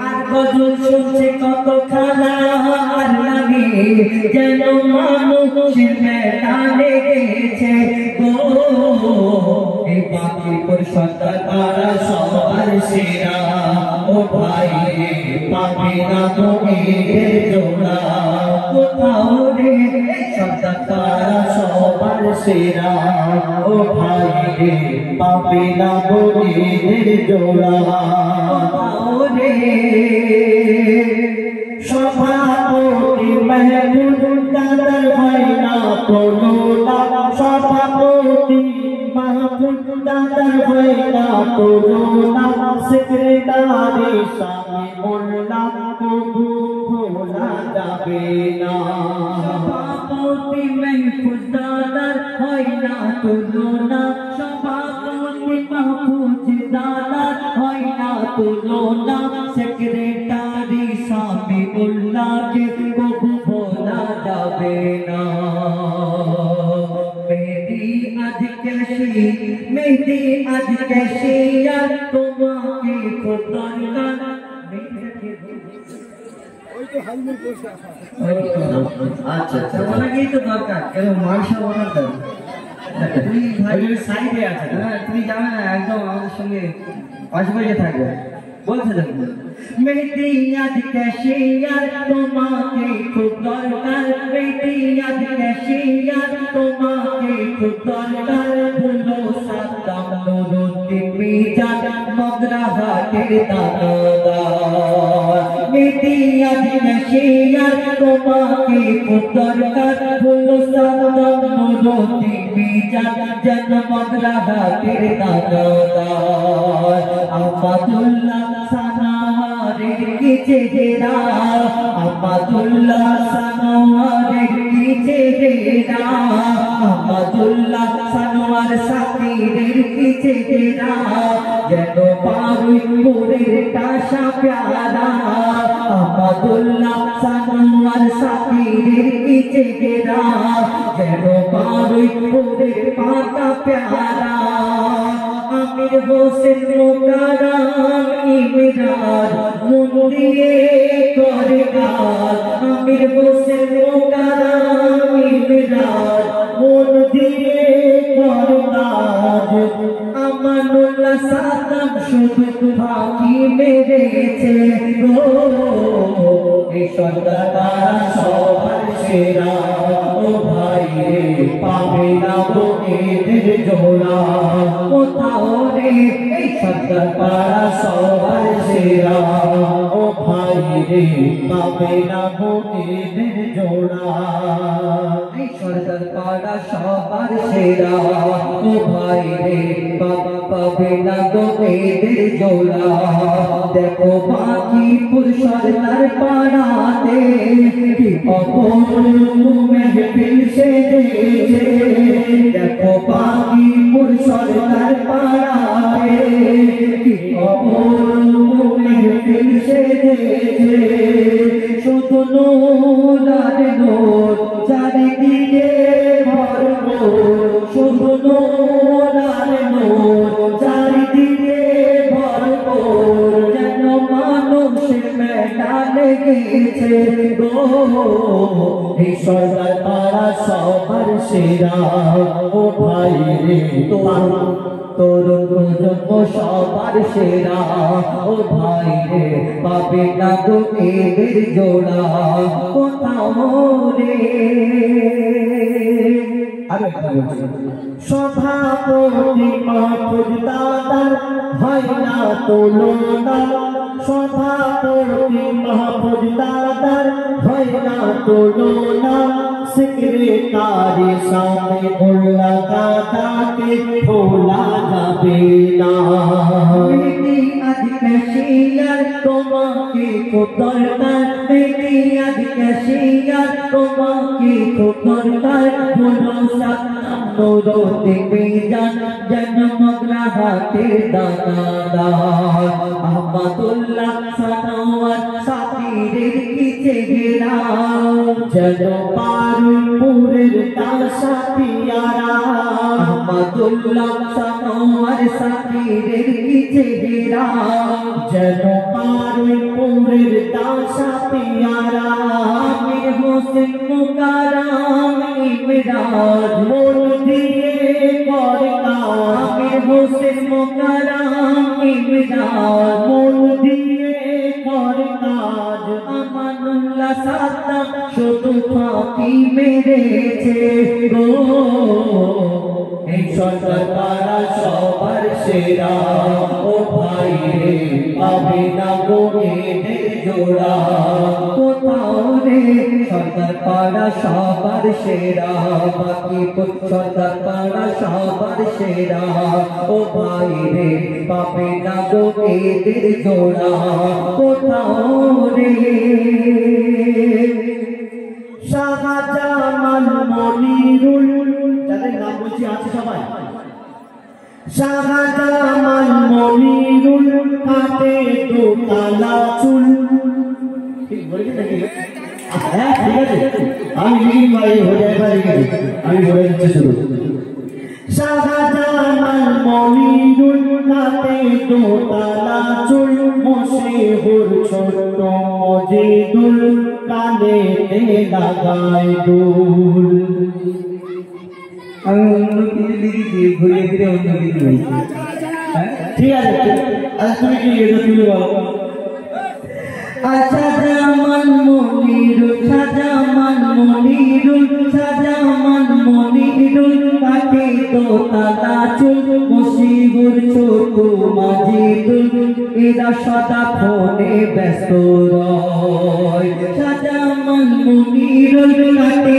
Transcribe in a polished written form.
আর গজল শুনছে কত খালার লাগে যেন মানুষের মেটানে গেছে গো এই বাকিপুর সরকার তারা সবার সেরা ও ভাই পাবে না তোমাদের জোড়া কোথাও রে সরকার তারা সবার সেরা ও ভাই পাবে না তোমাদের জোড়া কোথাও রে সভাপতি মেহমুদ দাদার হয় না কোনো সভাপতি মাহমুদ দাদার হয় না কোনো সেক্রেটারি স্বামী মোল্লা কবু ভোলা যাবে না সভাপতি মেহমুদ দাদার হয় না তুলনা সভাপতি মাহমুদ দাদার হয় না তুলনা সেক্রেটারি স্বামী মোল্লাকে কবু ভোলা যাবে না মেহেদি আজ कैसी यार তোমাকে খুব দরকার আচ্ছা তোমাকেই তো দরকার কেন মানসা বানাতে তুমি ভাই সাইডে আছে হ্যাঁ তুমি যাবে না একদম আমাদের সঙ্গে পাশাপাশি থাকবে বলতে থাকবে মেহেদি আজ कैसी यार তোমাকে খুব দরকার মেহেদি আজ कैसी यार তোমাকে খুব দরকার ভুলো সাদ্দাম নুরুদ্দিন মিজান মগরাহাটের দানাদার মেহেদি আজ कैसी यार তোমাকে খুব দরকার ভুলো সাদ্দাম নুরুদ্দিন মিজান জন মগরাহাটের দানাদার আহমদুল্লাহ সানাওয়ারের কি চেহারা আহমদুল্লাহ সানোয়ারের কি চেহারা আহমদুল্লাহ সানোয়ার সাকিরের কি চেহারা যেন পারুপুরের টাসা প্যারা আহমদুল্লাহ সানোয়ার সাকিরের কি চেহারা যেন পারুপুরের পাতা প্যারা আমির হোসেন মোকাররম ইমরান মুন্দিয়ে করে গান আমির হোসেন মোকাররম ইমরান মুন্দিয়ে করে গান আমানুল্লাহ সাদ্দাম শুধু ফাঁকি মেরেছে গো এই সরকার তারা সবার সেরা ও ভাই পাবে না তোমাদের জোড়া কোথাও রে এই সরকার তারা সবার সেরা ও ভাই রে পাবে না তোমাদের জোড়া এই সরকার তারা সবার সেরা ও ভাই রে পাবে না তোমাদের জোড়া দেখো বাকিপুর সরকার পাড়াতে কি অপূর্ব মেহফিল সেজেছে দেখো বাকিপুর সরকার পাড়াতে কি অপূর্ব মেহফিল সেজেছে শুধু নূর আর নূর চারিদিকে ভরপুর শুধু নূর আর নূর চারিদিকে ভরপুর যেন মানুষের মেটানে গেছে গো এই সরকার তারা সবার সেরা ও ভাই রে তরুণ প্রজন্ম সবার সেরা ও ভাই রে পাবে না গো এদের জোড়া কোথাও রে সভাপতি মাহমুদ দাদার হয় না তুলনা সভাপতি মাহমুদ দাদার হয় না তুলনা সেক্রেটারি স্বামী মোল্লা দাদাকে ভোলা যাবে না মেহেদি আজ कैसी यार তোমাকে খুব দরকার মেহেদি আজ कैसी यार তোমাকে খুব দরকার ভুলো সাদ্দাম নুরুদ্দিন মিজান জন মগরাহাটের দানাদার আহমদুল্লাহ সানোয়ার সাকিরের কি চেহারা যেন পারুপুরের টাসা পিয়ারা আহমদুল্লাহ সানোয়ার সাকিরের কি চেহারা যেন জয়পুরের দাসা পিয়ারা আমির হোসেন মুকাররম ইমরাজ মন দিয়ে করে কাজ আমির হোসেন মুকাররম ইমরাজ মন দিয়ে করে কাজ আমানুল্লাহ সাদ্দাম শুধু ফাঁকি মেরেছে গো এই সরকার পাড়া সবার সেরা ও ভাই রে পাবে না গো এদের জোড়া কোথাও রে সরকার পাড়া সবার সেরা বাকি সরকার পাড়া সবার সেরা ও ভাই রে পাবে না গো এদের জোড়া কোথাও রে শাহজামান মনিরুল যাদের নাম বলছি আছে সবাই শাহজামান মনিরুল হাতে দোতালা চুল ঠিক বলেছি নাকি হ্যাঁ ঠিক আছে আমি লিখি ভাই হয়ে যায় আমি বলে দিচ্ছি শুরু শাহজামান মনিরুল হাতে দোতালা চুল মশহুর ছোট মজিদুল কানেতে লাগায় দুল আমি অন্য কিছু লিখেছি ঘুরে ফিরে অন্য কিছু বলছি ঠিক আছে আচ্ছা তুমি কি এটা তুমি বলো শাহজামান মনিরুল শাহজামান মনিরুল শাহজামান মনিরুল কাটে দোতালা চুল মশহুর ছোট মজিদুল এরা সদা ফোনে ব্যস্ত রয় শাহজামান মনিরুল কাটে